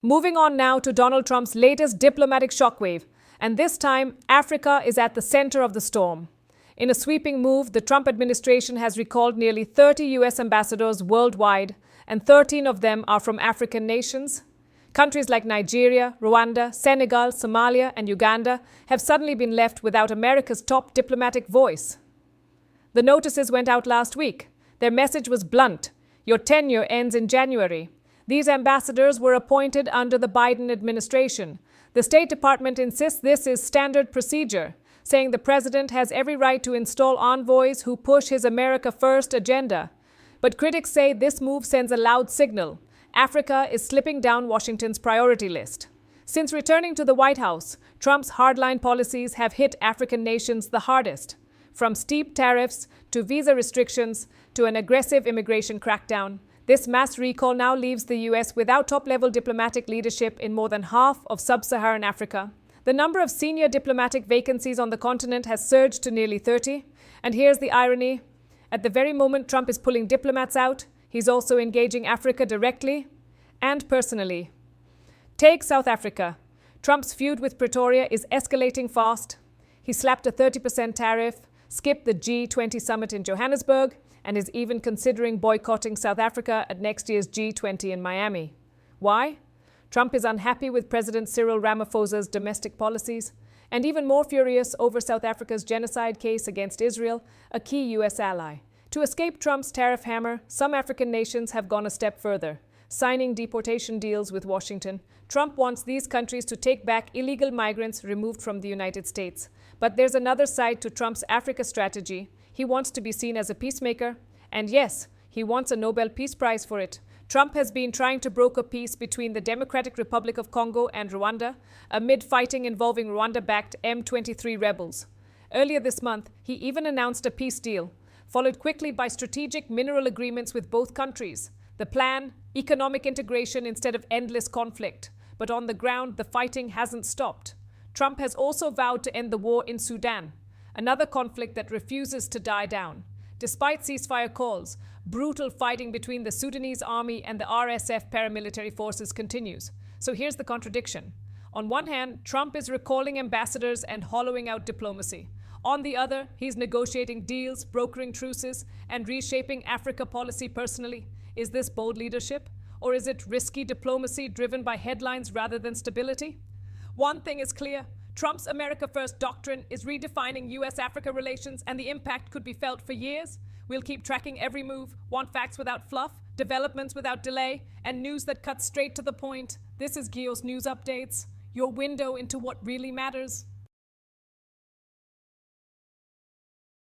Moving on now to Donald Trump's latest diplomatic shockwave, and this time, Africa is at the center of the storm. In a sweeping move, the Trump administration has recalled nearly 30 U.S. ambassadors worldwide, and 13 of them are from African nations. Countries like Nigeria, Rwanda, Senegal, Somalia, and Uganda have suddenly been left without America's top diplomatic voice. The notices went out last week. Their message was blunt: your tenure ends in January. These ambassadors were appointed under the Biden administration. The State Department insists this is standard procedure, saying the president has every right to install envoys who push his America First agenda. But critics say this move sends a loud signal. Africa is slipping down Washington's priority list. Since returning to the White House, Trump's hardline policies have hit African nations the hardest. From steep tariffs to visa restrictions to an aggressive immigration crackdown, this mass recall now leaves the U.S. without top-level diplomatic leadership in more than half of sub-Saharan Africa. The number of senior diplomatic vacancies on the continent has surged to nearly 30. And here's the irony. At the very moment Trump is pulling diplomats out, he's also engaging Africa directly and personally. Take South Africa. Trump's feud with Pretoria is escalating fast. He slapped a 30% tariff, skipped the G20 summit in Johannesburg, and is even considering boycotting South Africa at next year's G20 in Miami. Why? Trump is unhappy with President Cyril Ramaphosa's domestic policies, and even more furious over South Africa's genocide case against Israel, a key U.S. ally. To escape Trump's tariff hammer, some African nations have gone a step further, signing deportation deals with Washington. Trump wants these countries to take back illegal migrants removed from the United States. But there's another side to Trump's Africa strategy. He wants to be seen as a peacemaker, and yes, he wants a Nobel Peace Prize for it. Trump has been trying to broker peace between the Democratic Republic of Congo and Rwanda, amid fighting involving Rwanda-backed M23 rebels. Earlier this month, he even announced a peace deal, followed quickly by strategic mineral agreements with both countries. The plan? Economic integration instead of endless conflict. But on the ground, the fighting hasn't stopped. Trump has also vowed to end the war in Sudan, another conflict that refuses to die down. Despite ceasefire calls, brutal fighting between the Sudanese army and the RSF paramilitary forces continues. So here's the contradiction. On one hand, Trump is recalling ambassadors and hollowing out diplomacy. On the other, he's negotiating deals, brokering truces, and reshaping Africa policy personally. Is this bold leadership? Or is it risky diplomacy driven by headlines rather than stability? One thing is clear. Trump's America First doctrine is redefining U.S.-Africa relations, and the impact could be felt for years. We'll keep tracking every move, want facts without fluff, developments without delay, and news that cuts straight to the point. This is Gio's News Updates, your window into what really matters.